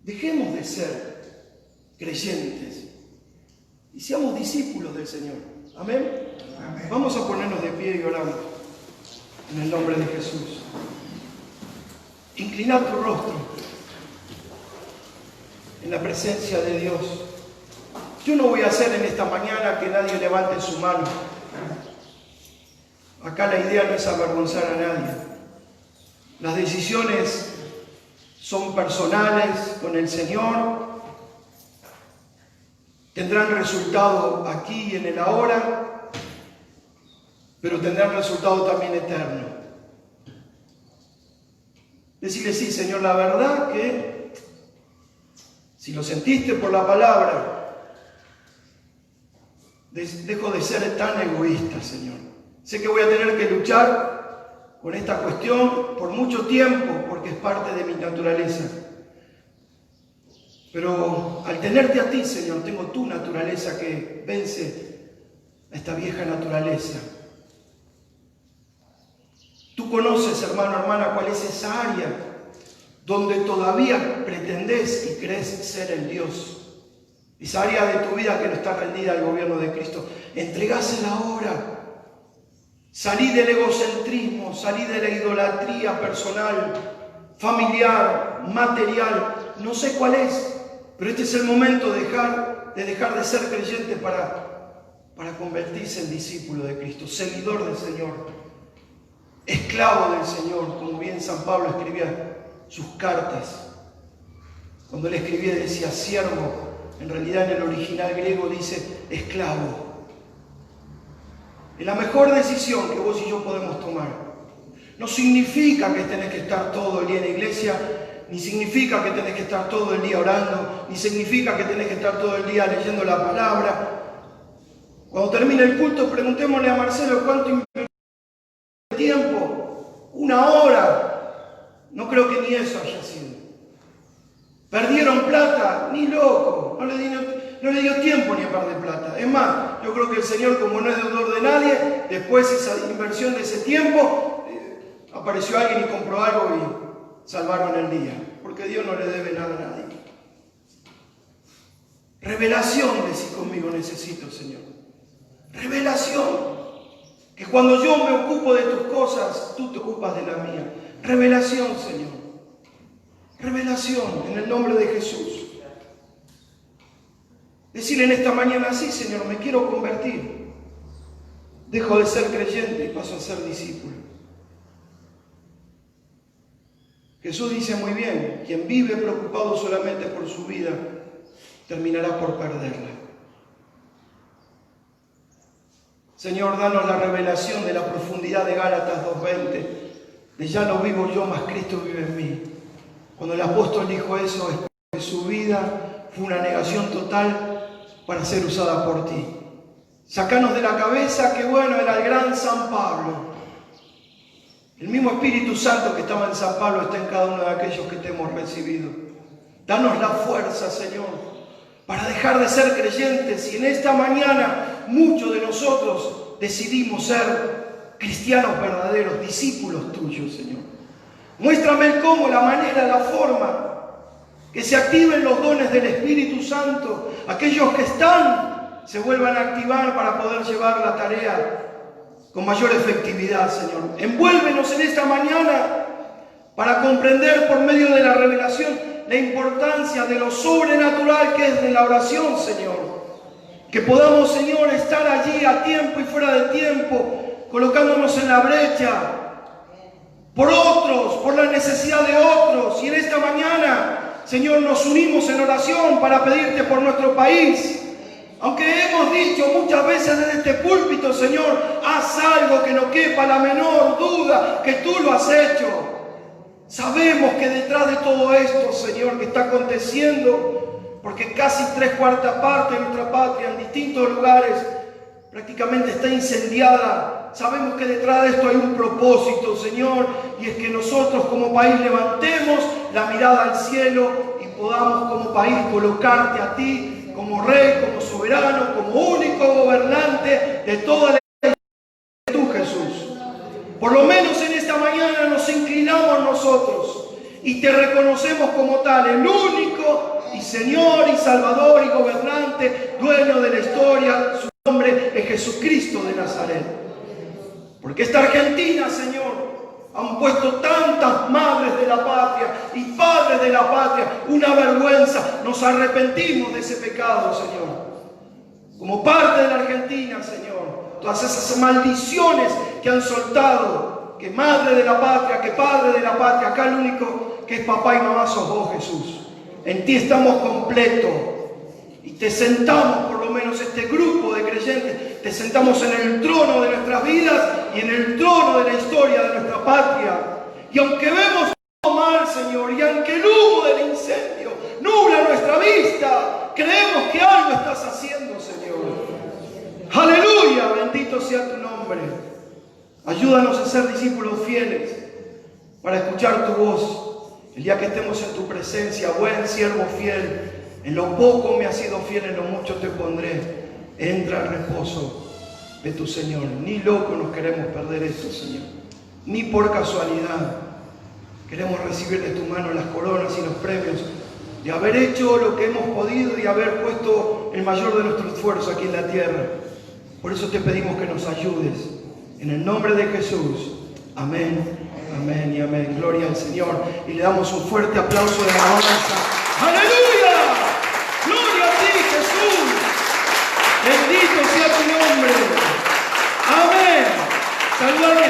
Dejemos de ser creyentes y seamos discípulos del Señor. Amén. Amén. Vamos a ponernos de pie y oramos en el nombre de Jesús. Inclina tu rostro en la presencia de Dios. Yo no voy a hacer en esta mañana que nadie levante su mano. Acá la idea no es avergonzar a nadie. Las decisiones son personales con el Señor. Tendrán resultado aquí y en el ahora, pero tendrán resultado también eterno. Decirle, sí, Señor, la verdad que si lo sentiste por la palabra, dejo de ser tan egoísta, Señor. Sé que voy a tener que luchar con esta cuestión por mucho tiempo, porque es parte de mi naturaleza. Pero al tenerte a ti, Señor, tengo tu naturaleza que vence a esta vieja naturaleza. Tú conoces, hermano, hermana, cuál es esa área donde todavía pretendés y crees ser el Dios. Esa área de tu vida que no está rendida al gobierno de Cristo. Entregásela ahora. Salí del egocentrismo, salí de la idolatría personal, familiar, material. No sé cuál es. Pero este es el momento de dejar de ser creyente para convertirse en discípulo de Cristo, seguidor del Señor, esclavo del Señor, como bien San Pablo escribía sus cartas. Cuando él escribía decía siervo, en realidad en el original griego dice esclavo. Es la mejor decisión que vos y yo podemos tomar. No significa que tenés que estar todo el día en la iglesia, ni significa que tenés que estar todo el día orando, ni significa que tenés que estar todo el día leyendo la palabra. Cuando termine el culto, preguntémosle a Marcelo cuánto invirtió de tiempo, 1 hora. No creo que ni eso haya sido. Perdieron plata, ni loco, no le dio tiempo ni a perder plata. Es más, yo creo que el Señor, como no es deudor de nadie, después de esa inversión de ese tiempo, apareció alguien y compró algo y salvaron el día, porque Dios no le debe nada a nadie. Revelación, decí conmigo, necesito, Señor. Revelación. Que cuando yo me ocupo de tus cosas, tú te ocupas de la mía. Revelación, Señor. Revelación, en el nombre de Jesús. Decirle en esta mañana, sí, Señor, me quiero convertir. Dejo de ser creyente y paso a ser discípulo. Jesús dice muy bien, quien vive preocupado solamente por su vida, terminará por perderla. Señor, danos la revelación de la profundidad de Gálatas 2:20, de ya no vivo yo, mas Cristo vive en mí. Cuando el apóstol dijo eso, es porque su vida fue una negación total para ser usada por ti. Sácanos de la cabeza que bueno era el gran San Pablo. El mismo Espíritu Santo que estaba en San Pablo está en cada uno de aquellos que te hemos recibido. Danos la fuerza, Señor, para dejar de ser creyentes. Y en esta mañana muchos de nosotros decidimos ser cristianos verdaderos, discípulos tuyos, Señor. Muéstrame el cómo, la manera, la forma, que se activen los dones del Espíritu Santo. Aquellos que están se vuelvan a activar para poder llevar la tarea con mayor efectividad, Señor. Envuélvenos en esta mañana para comprender por medio de la revelación la importancia de lo sobrenatural que es de la oración, Señor. Que podamos, Señor, estar allí a tiempo y fuera de tiempo, colocándonos en la brecha por otros, por la necesidad de otros. Y en esta mañana, Señor, nos unimos en oración para pedirte por nuestro país. Aunque hemos dicho muchas veces desde este púlpito, Señor, haz algo que no quepa la menor duda que tú lo has hecho. Sabemos que detrás de todo esto, Señor, que está aconteciendo, porque casi 3/4 partes de nuestra patria en distintos lugares prácticamente está incendiada, sabemos que detrás de esto hay un propósito, Señor, y es que nosotros como país levantemos la mirada al cielo y podamos como país colocarte a ti como Rey, como soberano, como único gobernante de toda la iglesia, tú, Jesús. Por lo menos en esta mañana nos inclinamos nosotros y te reconocemos como tal, el único y Señor y Salvador y gobernante, dueño de la historia. Su nombre es Jesucristo de Nazaret. Porque esta Argentina, Señor, han puesto tantas madres de la patria y padres de la patria, una vergüenza. Nos arrepentimos de ese pecado, Señor. Como parte de la Argentina, Señor, todas esas maldiciones que han soltado, que madre de la patria, que padre de la patria, acá el único que es papá y mamá sos vos, Jesús. En ti estamos completos. Y te sentamos, por lo menos este grupo de creyentes, te sentamos en el trono de nuestras vidas y en el trono de la historia de nuestra patria. Y aunque vemos todo mal, Señor, y aunque el humo del incendio nubla nuestra vista, creemos que algo estás haciendo, Señor. Aleluya, bendito sea tu nombre. Ayúdanos a ser discípulos fieles para escuchar tu voz. El día que estemos en tu presencia, buen siervo fiel, en lo poco me has sido fiel, en lo mucho te pondré. Entra al reposo de tu Señor. Ni loco nos queremos perder esto, Señor. Ni por casualidad. Queremos recibir de tu mano las coronas y los premios de haber hecho lo que hemos podido y haber puesto el mayor de nuestro esfuerzo aquí en la tierra. Por eso te pedimos que nos ayudes. En el nombre de Jesús. Amén, amén y amén. Gloria al Señor. Y le damos un fuerte aplauso de alabanza. ¡Aleluya! ¡Gloria a ti, Jesús! Bendito sea tu nombre. Amén. Saludar